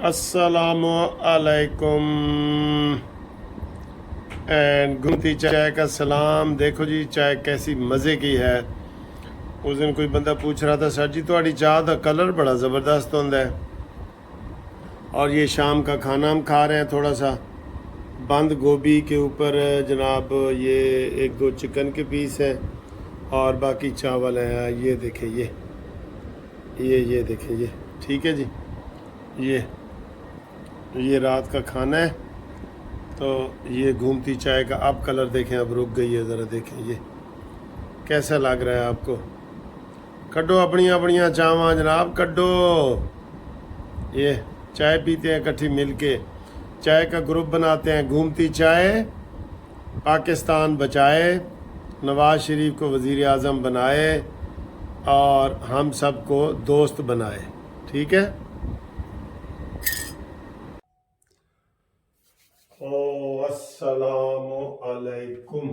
अस्सलामु अलैकुम एंड गुमती चाय का सलाम। देखो जी चाय कैसी मज़े की है। उस दिन कोई बंदा पूछ रहा था, सर जी थोड़ी चाह का कलर बड़ा ज़बरदस्त होता है। और ये शाम का खाना हम खा रहे हैं, थोड़ा सा बंद गोभी के ऊपर जनाब ये एक दो चिकन के पीस है और बाकी चावल है। ये देखें, ये देखें, ये ठीक है जी। ये रात का खाना है। तो ये घूमती चाय का अब कलर देखें, अब रुक गई है, ज़रा देखें ये कैसा लग रहा है आपको। कड्डो अपनियां अपनियां चावां जनाब, कड्डो। ये चाय पीते हैं इकट्ठी मिल के, चाय का ग्रुप बनाते हैं। घूमती चाय पाकिस्तान बचाए, नवाज शरीफ को वज़ीर आज़म बनाए और हम सबको दोस्त बनाए। ठीक है। अस्सलामु अलैकुम।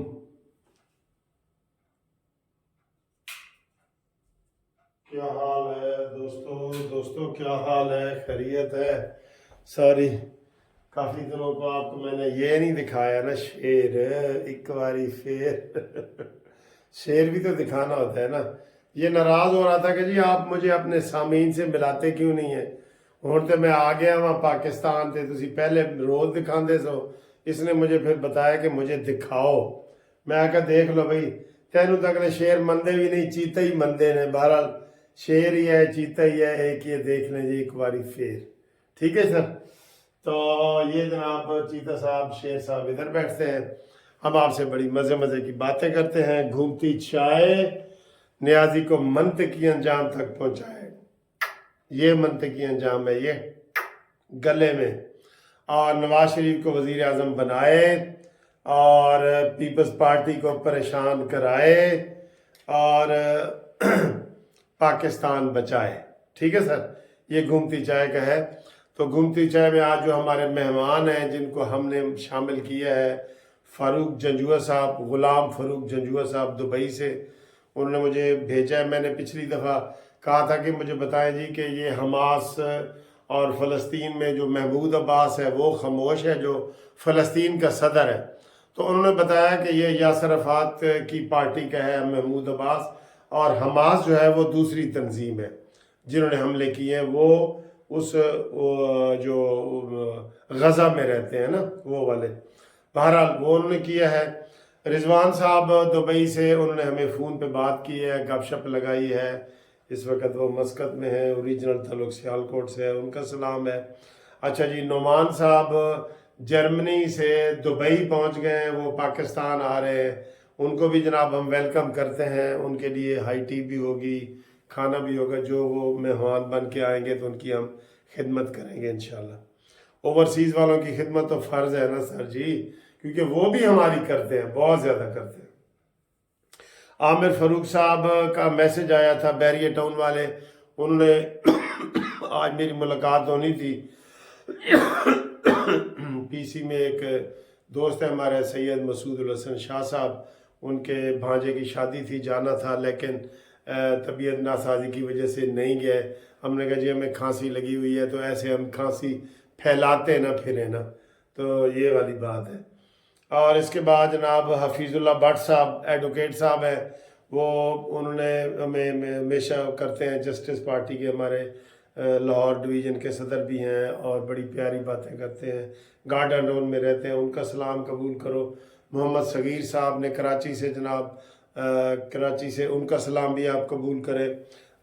क्या हाल है दोस्तों क्या हाल है, खैरियत है सारी। काफ़ी दिनों को आपको मैंने ये नहीं दिखाया ना, शेर एक बारी फिर शेर भी तो दिखाना होता है ना। ये नाराज़ हो रहा था कि जी आप मुझे अपने सामीन से मिलाते क्यों नहीं है। हुण तो मैं आ गया वहाँ पाकिस्तान ते, तुसी पहले रोज़ दिखाते सो। इसने मुझे फिर बताया कि मुझे दिखाओ। मैं आकर देख लो भाई, तेनू तक ने शेर मनते भी नहीं, चीता ही मनते ने। बहरहाल शेर ही है, चीता ही है, एक ये देख लें जी एक बारी फिर। ठीक है सर। तो ये जनाब चीता साहब, शेर साहब इधर बैठते हैं, हम आपसे बड़ी मज़े मज़े की बातें करते हैं। घूमती चाय नियाजी को मंतकी अंजाम तक पहुँचाए। ये मंतकी अंजाम है ये गले में। और नवाज शरीफ को वज़ीर आज़म बनाए और पीपल्स पार्टी को परेशान कराए और पाकिस्तान बचाए। ठीक है सर, ये घूमती चाय का है। तो घूमती चाय में आज जो हमारे मेहमान हैं जिनको हमने शामिल किया है, फ़ारूक जंजुआ साहब, ग़ुलाम फ़ारूक जंजुआ साहब दुबई से। उन्होंने मुझे भेजा है। मैंने पिछली दफ़ा कहा था कि मुझे बताएं जी कि ये हमास और फ़लस्तीन में जो महमूद अब्बास है वो खामोश है, जो फ़लस्तीन का सदर है। तो उन्होंने बताया कि ये यासर अराफात की पार्टी का है महमूद अब्बास, और हमास जो है वो दूसरी तंजीम है जिन्होंने हमले किए हैं। वो उस जो गज़ा में रहते हैं ना, वो वाले। बहरहाल वो उन्होंने किया है। रिजवान साहब दुबई से, उन्होंने हमें फ़ोन पे बात की है, गपशप लगाई है। इस वक्त वो मस्कत में है, ओरिजिनल ताल्लुक सियालकोट से है, उनका सलाम है। अच्छा जी, नोमान साहब जर्मनी से दुबई पहुंच गए हैं, वो पाकिस्तान आ रहे हैं। उनको भी जनाब हम वेलकम करते हैं। उनके लिए हाई टी भी होगी, खाना भी होगा। जो वो मेहमान बन के आएंगे तो उनकी हम खिदमत करेंगे इंशाल्लाह। ओवरसीज़ वालों की खिदमत तो फ़र्ज़ है ना सर जी, क्योंकि वो भी हमारी करते हैं, बहुत ज़्यादा करते हैं। आमिर फ़ारूक साहब का मैसेज आया था, बैरिया टाउन वाले। उन्होंने आज मेरी मुलाकात होनी थी पीसी में। एक दोस्त है हमारे सैयद मसूद हसन शाह साहब, उनके भांजे की शादी थी, जाना था, लेकिन तबीयत नासाजी की वजह से नहीं गए। हमने कहा जी हमें खांसी लगी हुई है, तो ऐसे हम खांसी फैलाते ना फिरें ना, तो ये वाली बात है। और इसके बाद जनाब हफीज़ुल्लाह भट्ट साहब, एडवोकेट साहब हैं, वो उन्होंने हमें हमेशा करते हैं, जस्टिस पार्टी के हमारे लाहौर डिवीज़न के सदर भी हैं और बड़ी प्यारी बातें करते हैं। गार्डन रोड में रहते हैं, उनका सलाम कबूल करो। मोहम्मद सगीर साहब ने कराची से जनाब, कराची से, उनका सलाम भी आप कबूल करें।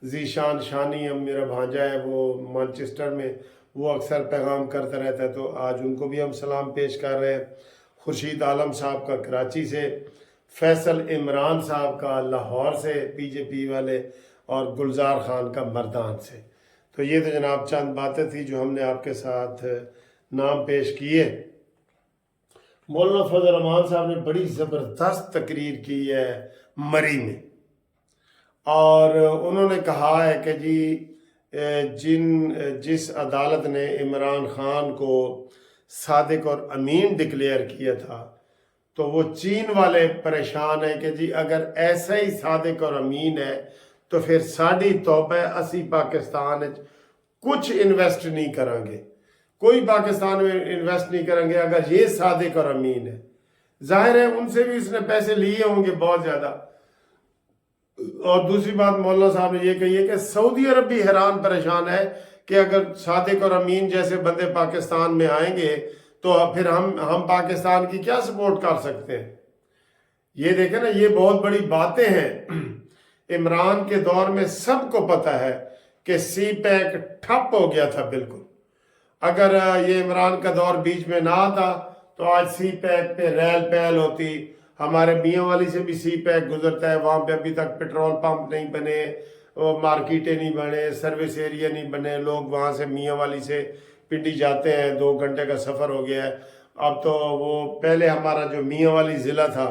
ज़ीशान शानी अब मेरा भांजा है, वो मैनचेस्टर में, वो अक्सर पैगाम करता रहता है, तो आज उनको भी हम सलाम पेश कर रहे हैं। खुर्शीद आलम साहब का कराची से, फैसल इमरान साहब का लाहौर से पीजेपी वाले, और गुलजार खान का मर्दान से। तो ये तो जनाब चंद बातें थी जो हमने आपके साथ नाम पेश किए। मौलाना फजल रहमान साहब ने बड़ी ज़बरदस्त तकरीर की है मरी में, और उन्होंने कहा है कि जी जिस अदालत ने इमरान खान को सादिक और अमीन डिक्लेयर किया था, तो वो चीन वाले परेशान है कि जी अगर ऐसा ही सादिक और अमीन है तो फिर साड़ी तौबा असी पाकिस्तान कुछ इन्वेस्ट नहीं करांगे। کوئی پاکستان میں انویسٹ نہیں کریں گے اگر یہ صادق اور امین ہے. ظاہر ہے ان سے بھی اس نے پیسے لیے ہوں گے بہت زیادہ. اور دوسری بات مولانا صاحب نے یہ کہی ہے کہ سعودی عرب بھی حیران پریشان ہے کہ اگر صادق اور امین جیسے بندے پاکستان میں آئیں گے تو پھر ہم پاکستان کی کیا سپورٹ کر سکتے ہیں. یہ دیکھیں نا، یہ بہت بڑی باتیں ہیں. عمران کے دور میں سب کو پتہ ہے کہ سی پیک ٹھپ ہو گیا تھا بالکل. اگر یہ عمران کا دور بیچ میں نہ آتا تو آج سی پیک پہ ریل پہل ہوتی. ہمارے میاں والی سے بھی سی پیک گزرتا ہے، وہاں پہ ابھی تک پیٹرول پمپ نہیں بنے، مارکیٹیں نہیں بنے، سروس ایریا نہیں بنے. لوگ وہاں سے میاں والی سے پنڈی جاتے ہیں، 2 گھنٹے کا سفر ہو گیا ہے. اب تو وہ پہلے ہمارا جو میاں والی ضلع تھا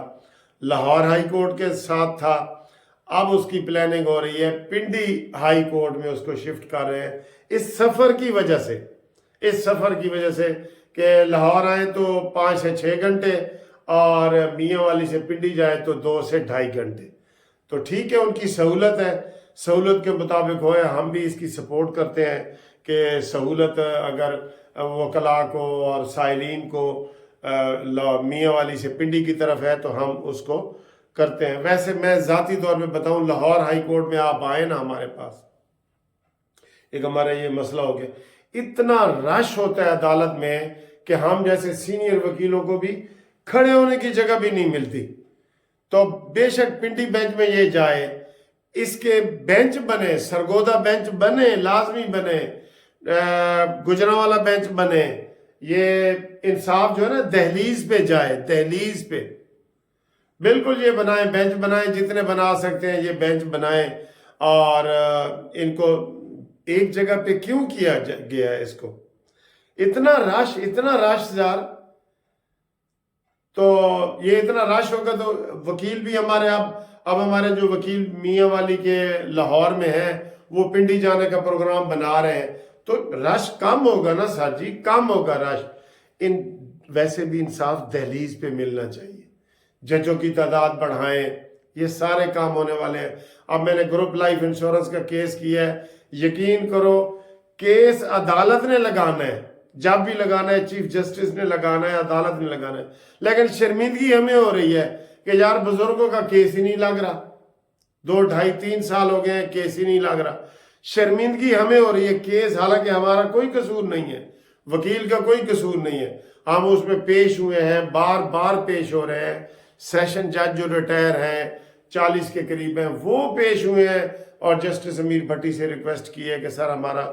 لاہور ہائی کورٹ کے ساتھ تھا، اب اس کی پلاننگ ہو رہی ہے پنڈی ہائی کورٹ میں اس کو شفٹ کر رہے ہیں. اس سفر کی وجہ سے کہ لاہور آئیں تو 5 سے 6 گھنٹے اور میاں والی سے پنڈی جائے تو 2 سے 2.5 گھنٹے. تو ٹھیک ہے، ان کی سہولت ہے، سہولت کے مطابق ہوئے. ہم بھی اس کی سپورٹ کرتے ہیں کہ سہولت اگر وکلاء کو اور سائلین کو میاں والی سے پنڈی کی طرف ہے تو ہم اس کو کرتے ہیں. ویسے میں ذاتی طور پہ بتاؤں، لاہور ہائی کورٹ میں آپ آئے نا ہمارے پاس، ایک ہمارا یہ مسئلہ ہو گیا، اتنا رش ہوتا ہے عدالت میں کہ ہم جیسے سینئر وکیلوں کو بھی کھڑے ہونے کی جگہ بھی نہیں ملتی. تو بے شک پنڈی بینچ میں یہ جائے، اس کے بینچ بنے، سرگودا بینچ بنے، لازمی بنے، گجرانوالا بینچ بنے. یہ انصاف جو ہے نا دہلیز پہ جائے، دہلیز پہ بالکل یہ بنائیں، بینچ بنائیں، جتنے بنا سکتے ہیں یہ بینچ بنائیں. اور ان کو ایک جگہ پہ کیوں کیا گیا ہے؟ اس کو اتنا رش یار. تو یہ اتنا رش ہوگا تو وکیل بھی ہمارے اب ہمارے جو وکیل میاں والی کے لاہور میں ہیں وہ پنڈی جانے کا پروگرام بنا رہے ہیں. تو رش کم ہوگا نا سر جی، کم ہوگا رش. ویسے بھی انصاف دہلیز پہ ملنا چاہیے. ججوں کی تعداد بڑھائیں، یہ سارے کام ہونے والے ہیں. اب میں نے گروپ لائف انشورنس کا کیس کیا ہے، یقین کرو کیس عدالت نے لگانا ہے، جب بھی لگانا ہے چیف جسٹس نے لگانا ہے، عدالت نے لگانا ہے. لیکن شرمندگی ہمیں ہو رہی ہے کہ یار بزرگوں کا کیس ہی نہیں لگ رہا. 2 ڈھائی 3 سال ہو گئے ہیں کیس ہی نہیں لگ رہا. شرمندگی ہمیں ہو رہی ہے. کیس حالانکہ ہمارا کوئی قصور نہیں ہے، وکیل کا کوئی قصور نہیں ہے، ہم اس میں پیش ہوئے ہیں، بار بار پیش ہو رہے ہیں. سیشن جج جو ریٹائر ہیں 40 کے قریب ہیں وہ پیش ہوئے ہیں اور جسٹس امیر بھٹی سے ریکویسٹ کی ہے کہ سر ہمارا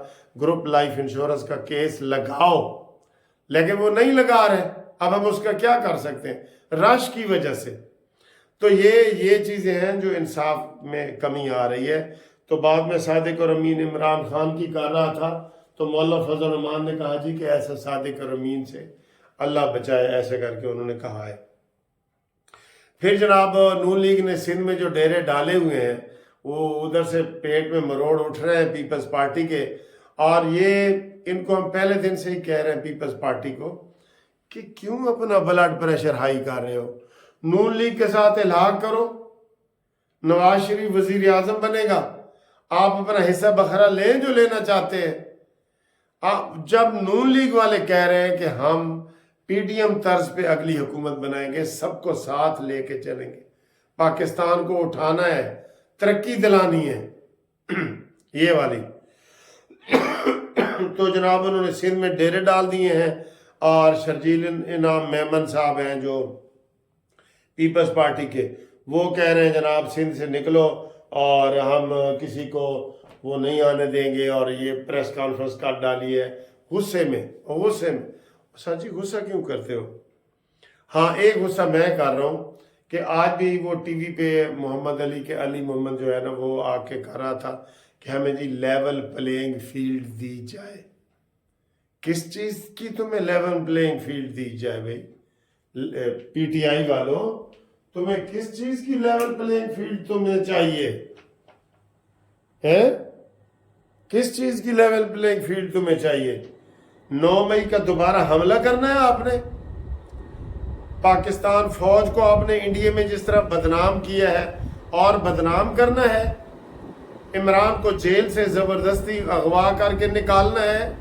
گروپ لائف انشورنس کا کیس لگاؤ، لیکن وہ نہیں لگا رہے. اب ہم اس کا کیا کر سکتے ہیں رش کی وجہ سے. تو یہ چیزیں ہیں جو انصاف میں کمی آ رہی ہے. تو بعد میں صادق اور امین عمران خان کی کر رہا تھا تو مولانا فضل الرحمان نے کہا جی کہ ایسا صادق اور امین سے اللہ بچائے، ایسے کر کے انہوں نے کہا ہے. پھر جناب نون لیگ نے سندھ میں جو ڈیرے ڈالے ہوئے ہیں وہ ادھر سے پیٹ میں مروڑ اٹھ رہے ہیں پیپلز پارٹی کے. اور یہ ان کو ہم پہلے دن سے ہی کہہ رہے ہیں پیپلز پارٹی کو کہ کیوں اپنا بلڈ پریشر ہائی کر رہے ہو. نون لیگ کے ساتھ الحاق کرو، نواز شریف وزیر اعظم بنے گا، آپ اپنا حصہ بخرا لیں جو لینا چاہتے ہیں. جب نون لیگ والے کہہ رہے ہیں کہ ہم پی ڈی ایم طرز پہ اگلی حکومت بنائیں گے، سب کو ساتھ لے کے چلیں گے، پاکستان کو اٹھانا ہے، ترقی دلانی ہے یہ والی. تو جناب انہوں نے سندھ میں ڈیرے ڈال دیے ہیں. اور شرجیل انعام میمن صاحب ہیں جو پیپلز پارٹی کے، وہ کہہ رہے ہیں جناب سندھ سے نکلو اور ہم کسی کو وہ نہیں آنے دیں گے. اور یہ پریس کانفرنس کر ڈالی ہے غصے میں. سر جی غصہ کیوں کرتے ہو؟ ہاں ایک غصہ میں کر رہا ہوں کہ آج بھی وہ ٹی وی پہ محمد علی محمد جو ہے نا وہ آ کے کہہ رہا تھا کہ ہمیں جی لیول پلینگ فیلڈ دی جائے. کس چیز کی تمہیں لیول پلینگ فیلڈ دی جائے بھائی؟ پی ٹی آئی والوں تمہیں کس چیز کی لیول پلینگ فیلڈ تمہیں چاہیے ہے؟ کس چیز کی لیول پلینگ فیلڈ تمہیں چاہیے؟ 9 مئی کا دوبارہ حملہ کرنا ہے آپ نے؟ پاکستان فوج کو آپ نے انڈیا میں جس طرح بدنام کیا ہے اور بدنام کرنا ہے؟ عمران کو جیل سے زبردستی اغوا کر کے نکالنا ہے؟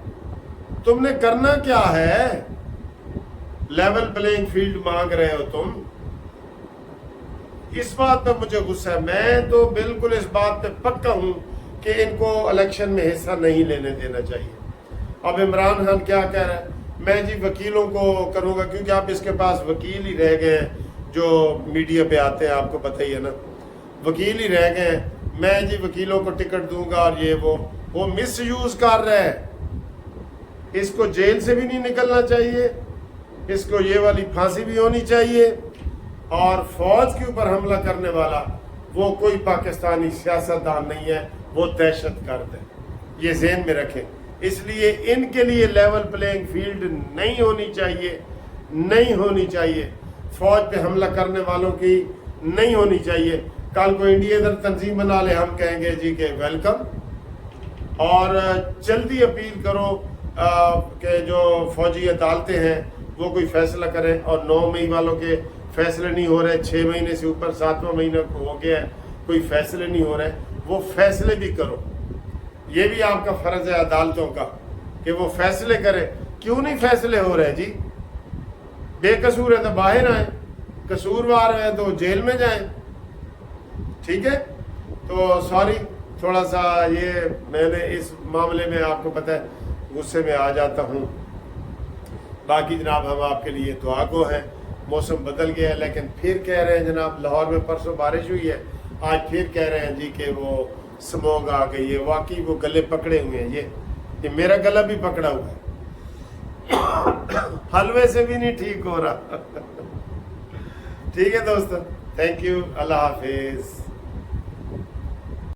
तुमने करना क्या है? लेवल प्लेइंग फील्ड मांग रहे हो तुम। इस बात पे मुझे गुस्सा है। मैं तो बिल्कुल इस बात पे पक्का हूं कि इनको इलेक्शन में हिस्सा नहीं लेने देना चाहिए। अब इमरान खान क्या कह रहा है? मैं जी वकीलों को करूंगा, क्योंकि आप इसके पास वकील ही रह गए हैं जो मीडिया पे आते हैं, आपको पता ही है ना, वकील ही रह गए हैं। मैं जी वकीलों को टिकट दूंगा और ये वो मिस यूज कर रहा है। इसको जेल से भी नहीं निकलना चाहिए, इसको ये वाली फांसी भी होनी चाहिए। और फौज के ऊपर हमला करने वाला वो कोई पाकिस्तानी सियासतदान नहीं है, वो दहशतगर्द है। ये ज़हन में रखें। इसलिए इनके लिए लेवल प्लेइंग फील्ड नहीं होनी चाहिए, नहीं होनी चाहिए। फौज पे हमला करने वालों की नहीं होनी चाहिए। कल को इंडिया इधर तंजीम बना ले, हम कहेंगे जी के वेलकम। और जल्दी अपील करो कि जो फौजी अदालतें हैं वो कोई फैसला करें। और 9 मई वालों के फैसले नहीं हो रहे, 6 महीने से ऊपर 7वां महीना हो गया है, कोई फैसले नहीं हो रहे, वो फैसले भी करो। ये भी आपका फर्ज है अदालतों का कि वो फैसले करें। क्यों नहीं फैसले हो रहे जी? बेकसूर है तो बाहर आए, कसूरवार है तो जेल में जाएं। ठीक है, तो सॉरी, थोड़ा सा ये मैंने इस मामले में आपको पता है गुस्से में आ जाता हूँ। बाकी जनाब हम आपके लिए दुआ गो हैं। मौसम बदल गया है, लेकिन फिर कह रहे हैं जनाब लाहौर में परसों बारिश हुई है, आज फिर कह रहे हैं जी कि वो स्मोग आ गई है। वाकई वो गले पकड़े हुए हैं। ये मेरा गला भी पकड़ा हुआ है, हलवे से भी नहीं ठीक हो रहा। ठीक है दोस्तों, थैंक यू, अल्लाह हाफिज।